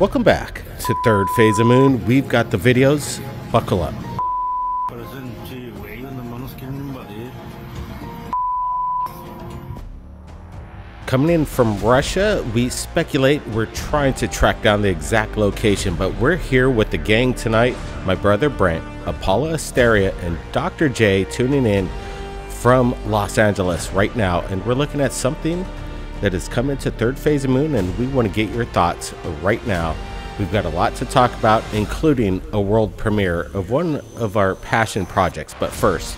Welcome back to Third Phase of Moon. We've got the videos. Buckle up. Coming in from Russia, we speculate we're trying to track down the exact location, but we're here with the gang tonight. My brother Brent, Apollo Asteria, and Dr. J tuning in from Los Angeles right now, and we're looking at something that is coming to Third Phase of Moon, and we want to get your thoughts right now. We've got a lot to talk about, including a world premiere of one of our passion projects. But first,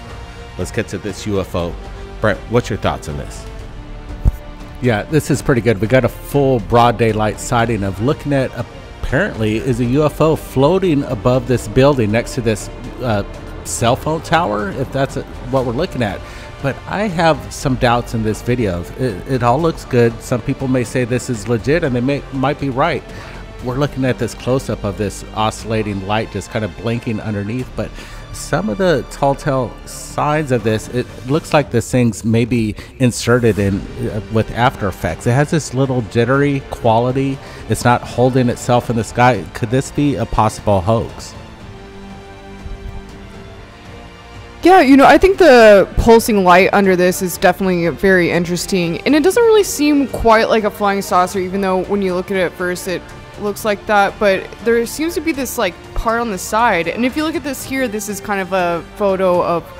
let's get to this UFO. Brent, what's your thoughts on this? Yeah, this is pretty good. We got a full broad daylight sighting of looking at, apparently, is a UFO floating above this building next to this cell phone tower, if that's what we're looking at. But I have some doubts in this video. It all looks good. Some people may say this is legit, and they might be right. We're looking at this close-up of this oscillating light just kind of blinking underneath, but some of the telltale signs of this, it looks like this thing's maybe inserted in with After Effects. It has this little jittery quality. It's not holding itself in the sky. Could this be a possible hoax? Yeah, you know, I think the pulsing light under this is definitely very interesting, and it doesn't really seem quite like a flying saucer, even though when you look at it first it looks like that, but there seems to be this like part on the side, and if you look at this here, this is kind of a photo of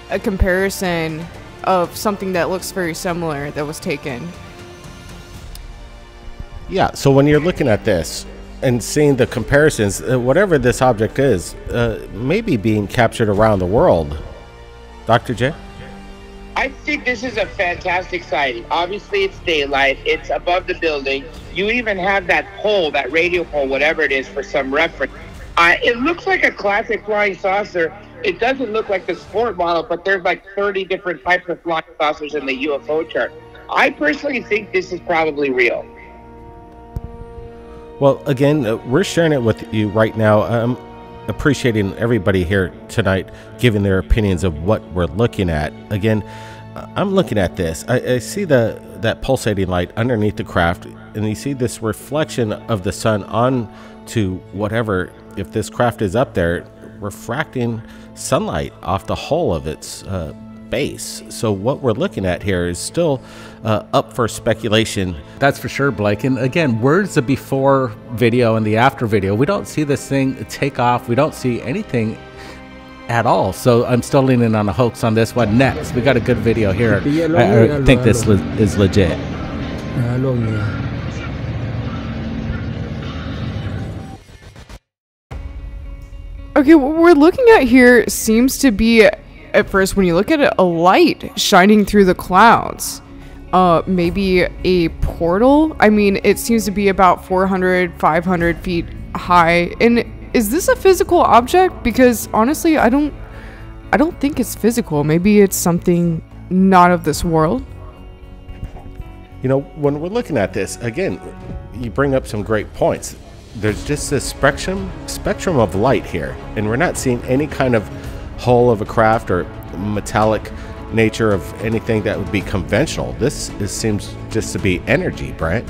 a comparison of something that looks very similar that was taken. Yeah, so when you're looking at this and seeing the comparisons, whatever this object is, maybe being captured around the world. Dr. J? I think this is a fantastic sighting. Obviously, it's daylight. It's above the building. You even have that pole, that radio pole, whatever it is, for some reference. It looks like a classic flying saucer. It doesn't look like the sport model, but there's like 30 different types of flying saucers in the UFO chart. I personally think this is probably real. Well, again, we're sharing it with you right now. I'm appreciating everybody here tonight giving their opinions of what we're looking at. Again, I'm looking at this. I see that pulsating light underneath the craft, and you see this reflection of the sun onto whatever, if this craft is up there, refracting sunlight off the whole of its base. So what we're looking at here is still up for speculation. That's for sure, Blake. And again, where's the before video and the after video? We don't see this thing take off. We don't see anything at all. So I'm still leaning on a hoax on this one. Next, we got a good video here. I think this is legit. Okay, what we're looking at here seems to be, at first when you look at it, a light shining through the clouds. Maybe a portal. I mean, it seems to be about 400-500 feet high. And is this a physical object? Because honestly, I don't think it's physical. Maybe it's something not of this world. You know, when we're looking at this, again, you bring up some great points. There's just this spectrum of light here, and we're not seeing any kind of hull of a craft or metallic nature of anything that would be conventional. This seems just to be energy, Brent.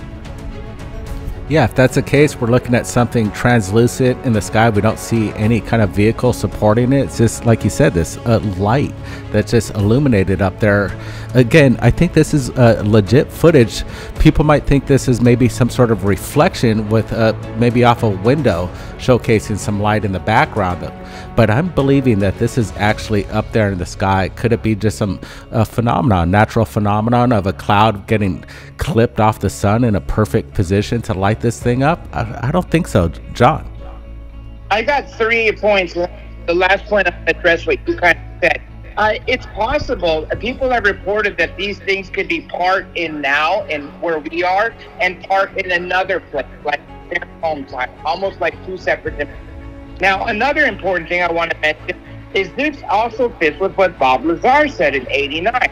Yeah, if that's the case, we're looking at something translucent in the sky. We don't see any kind of vehicle supporting it. It's just, like you said, this light that's just illuminated up there. Again, I think this is legit footage. People might think this is maybe some sort of reflection with maybe off a window showcasing some light in the background. But I'm believing that this is actually up there in the sky. Could it be just some phenomenon, natural phenomenon of a cloud getting clipped off the sun in a perfect position to light this thing up? I don't think so, John. I got 3 points. The last point I'm going to address what you kind of said. It's possible. People have reported that these things could be part in now and where we are, and part in another place, like their home time, almost like 2 separate dimensions. Now, another important thing I want to mention is this also fits with what Bob Lazar said in '89.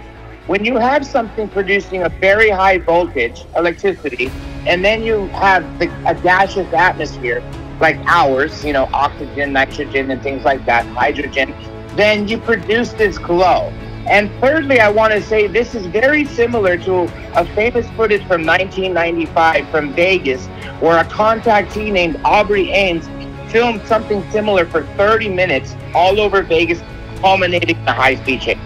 When you have something producing a very high voltage, electricity, and then you have a gaseous atmosphere, like ours, you know, oxygen, nitrogen, and things like that, hydrogen, then you produce this glow. And thirdly, I want to say this is very similar to a famous footage from 1995 from Vegas, where a contactee named Aubrey Ames filmed something similar for 30 minutes all over Vegas, culminating in a high-speed chase.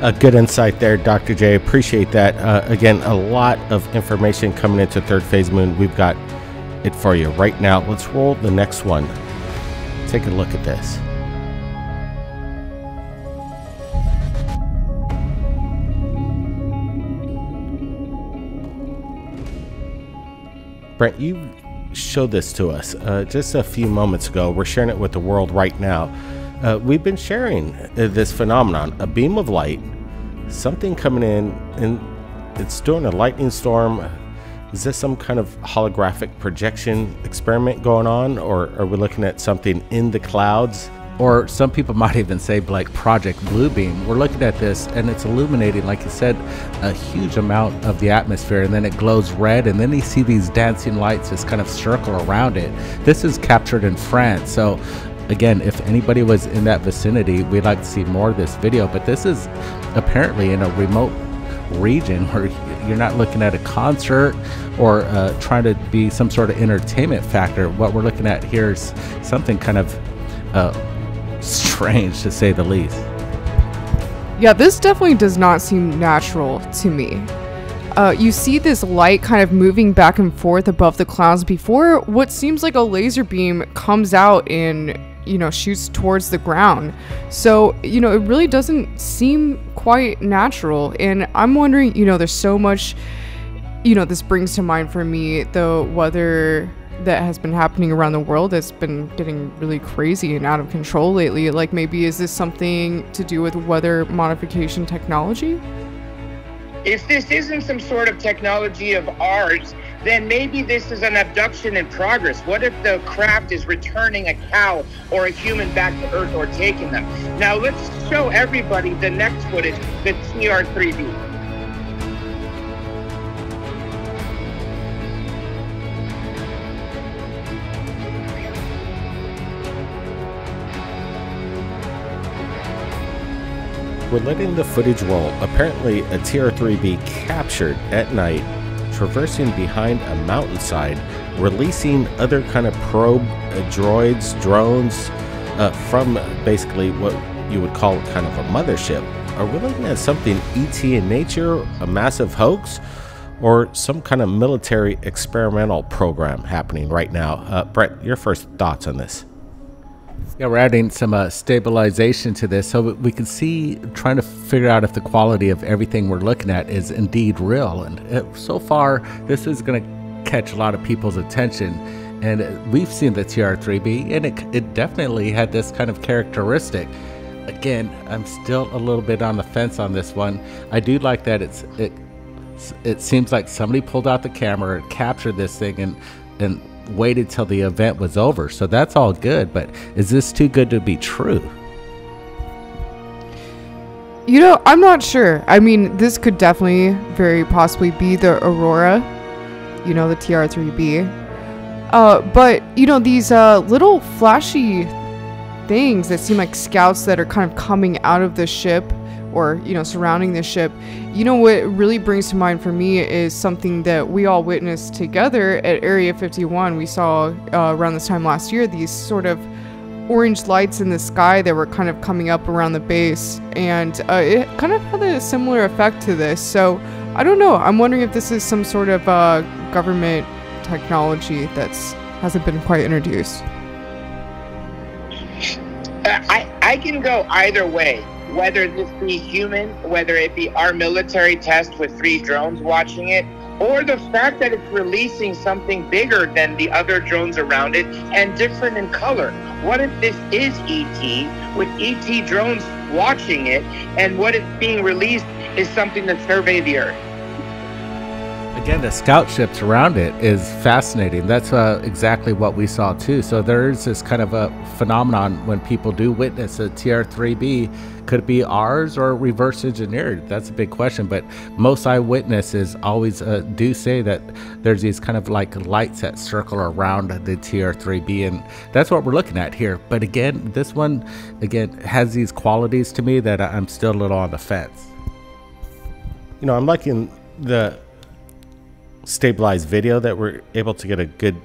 A good insight there, Dr. J. Appreciate that. Again, a lot of information coming into Third Phase Moon. We've got it for you right now. Let's roll the next one. Take a look at this. Brent, you showed this to us just a few moments ago. We're sharing it with the world right now. We've been sharing this phenomenon, a beam of light, something coming in, and it's doing a lightning storm. Is this some kind of holographic projection experiment going on, or are we looking at something in the clouds? Or some people might even say like Project Bluebeam. We're looking at this and it's illuminating, like you said, a huge amount of the atmosphere, and then it glows red, and then you see these dancing lights just kind of circle around it. This is captured in France. So again, if anybody was in that vicinity, we'd like to see more of this video, but this is apparently in a remote region where you're not looking at a concert or trying to be some sort of entertainment factor. What we're looking at here is something kind of strange, to say the least. Yeah, this definitely does not seem natural to me. You see this light kind of moving back and forth above the clouds before what seems like a laser beam comes out and, you know, shoots towards the ground. So, you know, it really doesn't seem quite natural. And I'm wondering, you know, there's so much, you know, this brings to mind for me the weather that has been happening around the world that's been getting really crazy and out of control lately. Like, maybe is this something to do with weather modification technology? If this isn't some sort of technology of ours, then maybe this is an abduction in progress. What if the craft is returning a cow or a human back to Earth, or taking them? Now let's show everybody the next footage, the TR3B. We're letting the footage roll. Apparently, a TR-3B captured at night, traversing behind a mountainside, releasing other kind of probe droids, drones, from basically what you would call kind of a mothership. Are we looking at something ET in nature, a massive hoax, or some kind of military experimental program happening right now? Brett, your first thoughts on this? Yeah, we're adding some stabilization to this so we can see, trying to figure out if the quality of everything we're looking at is indeed real. And so far, this is going to catch a lot of people's attention. And we've seen the TR-3B, and it definitely had this kind of characteristic. Again, I'm still a little bit on the fence on this one. I do like that it seems like somebody pulled out the camera and captured this thing and waited till the event was over. So that's all good, but is this too good to be true? You know, I'm not sure. I mean, this could definitely very possibly be the Aurora, you know, the TR-3B. But, you know, these little flashy things that seem like scouts that are kind of coming out of the ship, or, you know, surrounding the ship. You know, what really brings to mind for me is something that we all witnessed together at Area 51. We saw around this time last year these sort of orange lights in the sky that were kind of coming up around the base, and it kind of had a similar effect to this. So I don't know, I'm wondering if this is some sort of government technology that's hasn't been quite introduced. I can go either way, whether this be human, whether it be our military test with 3 drones watching it, or the fact that it's releasing something bigger than the other drones around it and different in color. What if this is ET, with ET drones watching it, and what is being released is something that survey the Earth? Again, the scout ships around it is fascinating. That's exactly what we saw too. So there's this kind of a phenomenon when people do witness a TR-3B. Could it be ours or reverse engineered? That's a big question. But most eyewitnesses always do say that there's these kind of like lights that circle around the TR-3B, and that's what we're looking at here. But again, this one again has these qualities to me that I'm still a little on the fence. You know, I'm liking the stabilized video that we're able to get a good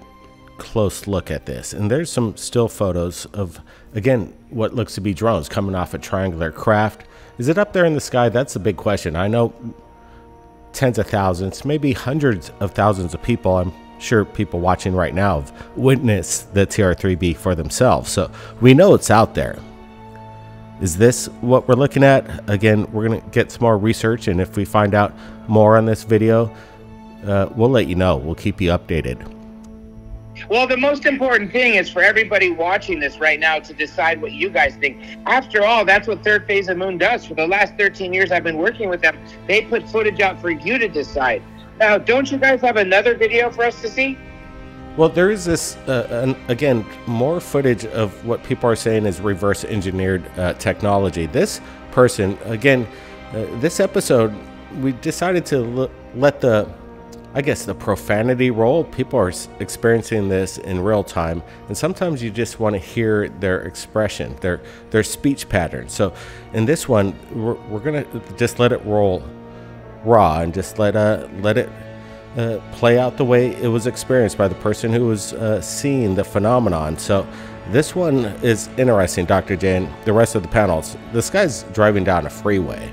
close look at this, and there's some still photos of, again, what looks to be drones coming off a triangular craft. Is it up there in the sky? That's the big question. I know tens of thousands, maybe hundreds of thousands of people, I'm sure people watching right now, have witnessed the TR-3B for themselves, so we know it's out there. Is this what we're looking at? Again, we're going to get some more research, and if we find out more on this video, we'll let you know. We'll keep you updated. Well, the most important thing is for everybody watching this right now to decide what you guys think. After all, that's what Third Phase of Moon does. For the last 13 years I've been working with them, they put footage out for you to decide. Now, don't you guys have another video for us to see? Well, there is this, again, more footage of what people are saying is reverse engineered technology. This person, again, this episode, we decided to let the, I guess, the profanity roll. People are experiencing this in real time, and sometimes you just want to hear their expression, their speech pattern. So in this one, we're gonna just let it roll raw and just let it play out the way it was experienced by the person who was seeing the phenomenon. So this one is interesting, Dr. J, and the rest of the panels. This guy's driving down a freeway,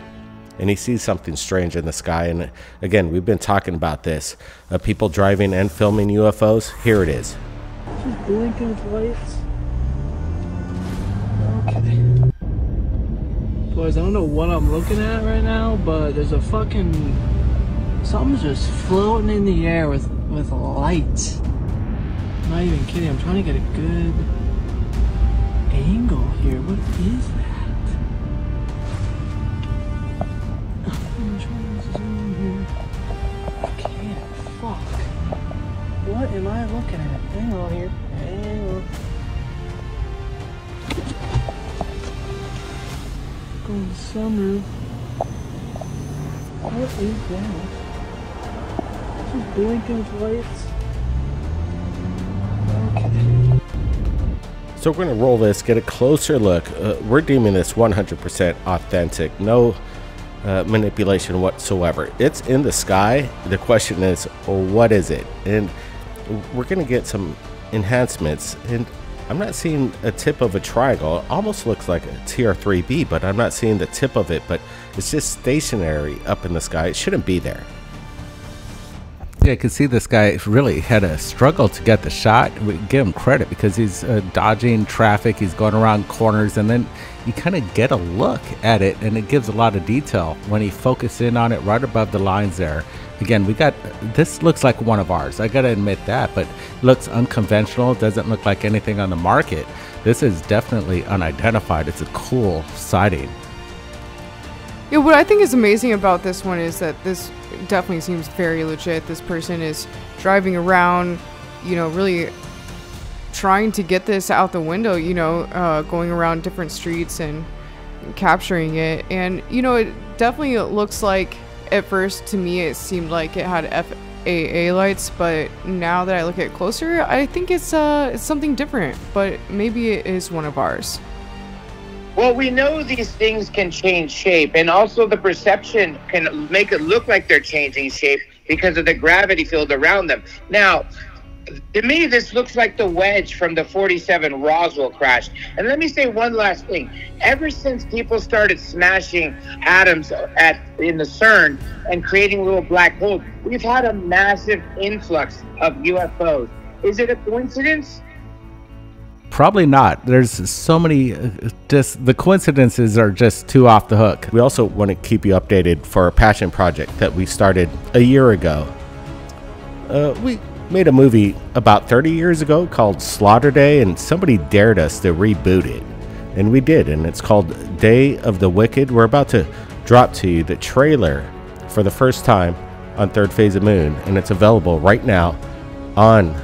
and he sees something strange in the sky. And again, we've been talking about this, people driving and filming UFOs. Here it is. Just blinking lights. Okay. Boys, I don't know what I'm looking at right now, but there's a fucking, something's just floating in the air with light. I'm not even kidding. I'm trying to get a good angle here. What is that? What am I looking at? Hang on here. Hang on. Go in the sunroof. What is that? Just blinking lights. Okay. So we're going to roll this, get a closer look. We're deeming this 100% authentic. No manipulation whatsoever. It's in the sky. The question is, well, what is it? And we're going to get some enhancements, and I'm not seeing a tip of a triangle. It almost looks like a TR-3B, but I'm not seeing the tip of it, but it's just stationary up in the sky. It shouldn't be there. Yeah, I can see this guy really had a struggle to get the shot. We give him credit because he's dodging traffic, he's going around corners, and then you kind of get a look at it, and it gives a lot of detail when he focuses in on it right above the lines there. Again, we got, this looks like one of ours, I gotta admit that, but looks unconventional, doesn't look like anything on the market. This is definitely unidentified. It's a cool sighting. Yeah, what I think is amazing about this one is that this definitely seems very legit. This person is driving around, you know, really trying to get this out the window, you know, going around different streets and capturing it. And, you know, it definitely looks like, at first to me it seemed like it had FAA lights, but now that I look at it closer, I think it's something different, but maybe it is one of ours. Well, we know these things can change shape, and also the perception can make it look like they're changing shape because of the gravity field around them. Now, to me, this looks like the wedge from the 47 Roswell crash. And let me say one last thing. Ever since people started smashing atoms in the CERN and creating little black holes, we've had a massive influx of UFOs. Is it a coincidence? Probably not. There's so many, just the coincidences are just too off the hook. We also want to keep you updated for a passion project that we started a year ago. We made a movie about 30 years ago called Slaughter Day, and somebody dared us to reboot it, and we did, and it's called Day of the Wicked. We're about to drop to you the trailer for the first time on Third Phase of Moon, and it's available right now on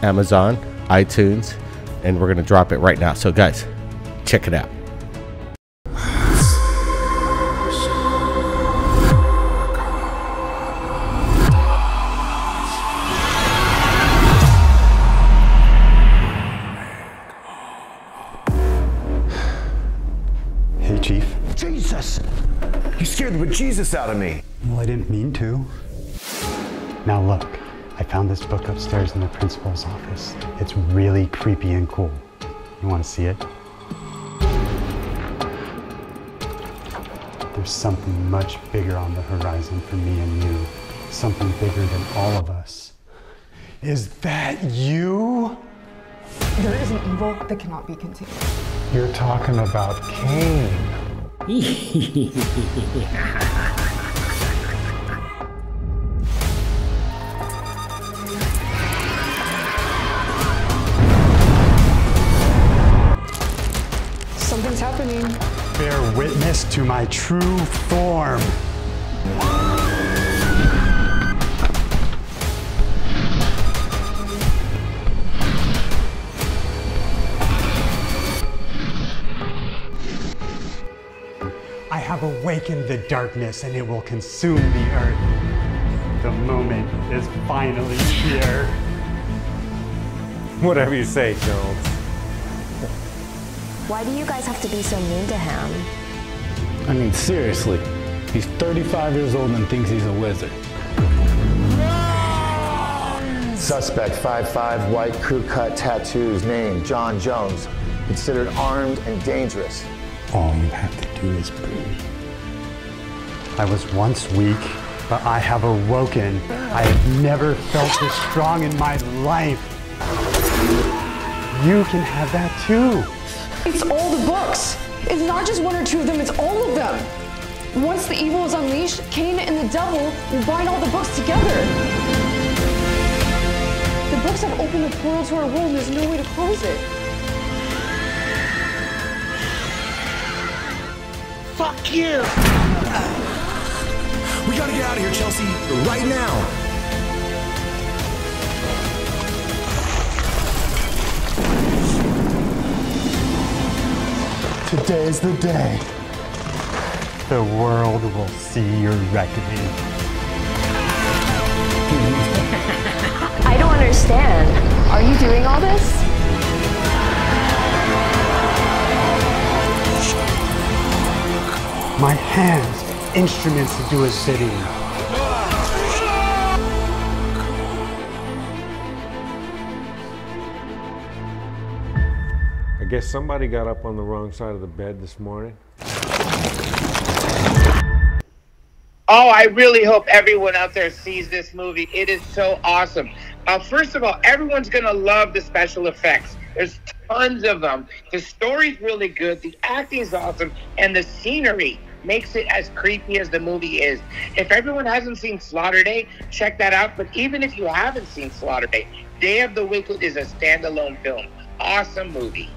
Amazon, iTunes, and we're going to drop it right now. So guys, check it out. Hey, Chief. Jesus! You scared the bejesus out of me. Well, I didn't mean to. Now look, I found this book upstairs in the principal's office. It's really creepy and cool. You want to see it? There's something much bigger on the horizon for me and you. Something bigger than all of us. Is that you? There is an evil that cannot be contained. You're talking about Cain. Something's happening. Bear witness to my true form. I have awakened the darkness and it will consume the earth. The moment is finally here. Whatever you say, Jones. Why do you guys have to be so mean to him? I mean, seriously. He's 35 years old and thinks he's a wizard. Suspect 5'5", white, crew-cut tattoos, name John Jones. Considered armed and dangerous. All you have to do is breathe. I was once weak, but I have awoken. I have never felt this strong in my life. You can have that too. It's all the books. It's not just one or two of them, it's all of them. Once the evil is unleashed, Cain and the devil will bind all the books together. The books have opened a portal to our world and there's no way to close it. Fuck you! We gotta get out of here, Chelsea, right now! Today's the day. The world will see your reckoning. I don't understand. Are you doing all this? My hands, instruments to do his bidding. I guess somebody got up on the wrong side of the bed this morning. Oh, I really hope everyone out there sees this movie. It is so awesome. First of all, everyone's going to love the special effects. There's tons of them. The story's really good. The acting's awesome. And the scenery makes it as creepy as the movie is. If everyone hasn't seen Slaughter Day, check that out. But even if you haven't seen Slaughter Day, Day of the Wicked is a standalone film. Awesome movie.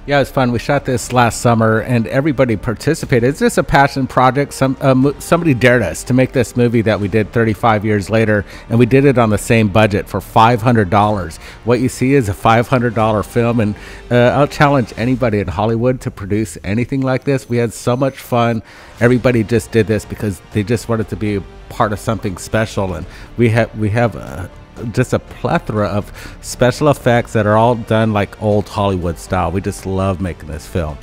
Yeah, it was fun. We shot this last summer, and everybody participated. It's just a passion project. Somebody dared us to make this movie that we did 35 years later, and we did it on the same budget for $500. What you see is a $500 film, and I'll challenge anybody in Hollywood to produce anything like this. We had so much fun. Everybody just did this because they just wanted to be a part of something special, and we have just a plethora of special effects that are all done like old Hollywood style. We just love making this film.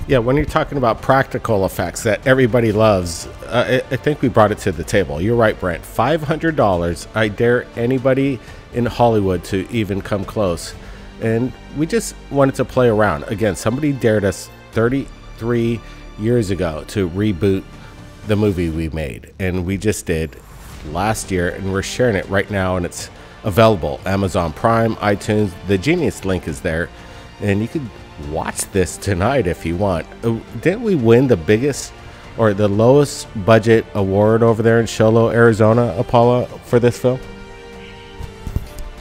Yeah, when you're talking about practical effects that everybody loves, I think we brought it to the table. You're right, Brent. $500. I dare anybody in Hollywood to even come close. And we just wanted to play around. Again, somebody dared us 33 years ago to reboot the movie we made. And we just did last year, and we're sharing it right now, and it's available Amazon Prime, iTunes. The Genius link is there, and you could watch this tonight if you want. Didn't we win the biggest or the lowest budget award over there in Sholo, Arizona, Apollo, for this film?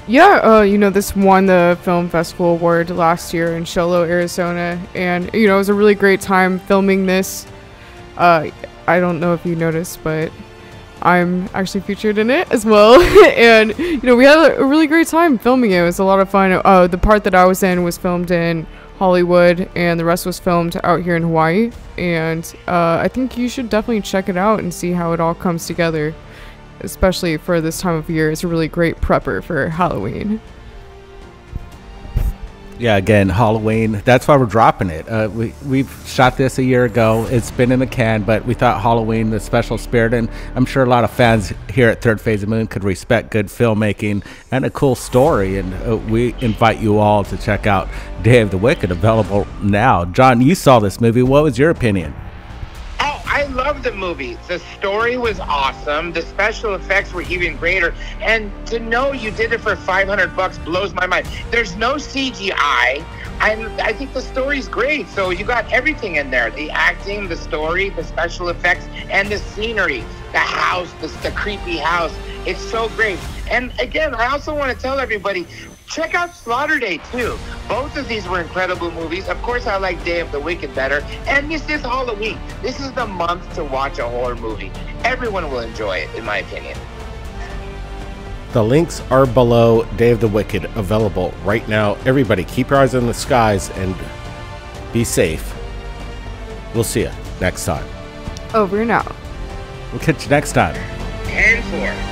Yeah, this won the Film Festival Award last year in Sholo, Arizona, and it was a really great time filming this. I don't know if you noticed, but I'm actually featured in it as well. And, you know, we had a really great time filming it. It was a lot of fun. The part that I was in was filmed in Hollywood, and the rest was filmed out here in Hawaii. And I think you should definitely check it out and see how it all comes together, especially for this time of year. It's a really great prepper for Halloween. Yeah, again, Halloween. That's why we're dropping it. We've shot this a year ago. It's been in the can, but we thought Halloween, the special spirit, and I'm sure a lot of fans here at Third Phase of Moon could respect good filmmaking and a cool story. And we invite you all to check out Day of the Wicked, available now. John, you saw this movie. What was your opinion? Oh, I love the movie. The story was awesome. The special effects were even greater. And to know you did it for $500 blows my mind. There's no CGI. I think the story's great. So you got everything in there. The acting, the story, the special effects, and the scenery. The house, the creepy house. It's so great. And again, I also want to tell everybody, check out Slaughter Day too. Both of these were incredible movies. Of course, I like Day of the Wicked better. And this is Halloween. This is the month to watch a horror movie. Everyone will enjoy it, in my opinion. The links are below. Day of the Wicked, available right now. Everybody, keep your eyes on the skies and be safe. We'll see you next time. Over and out. We'll catch you next time. 10-4.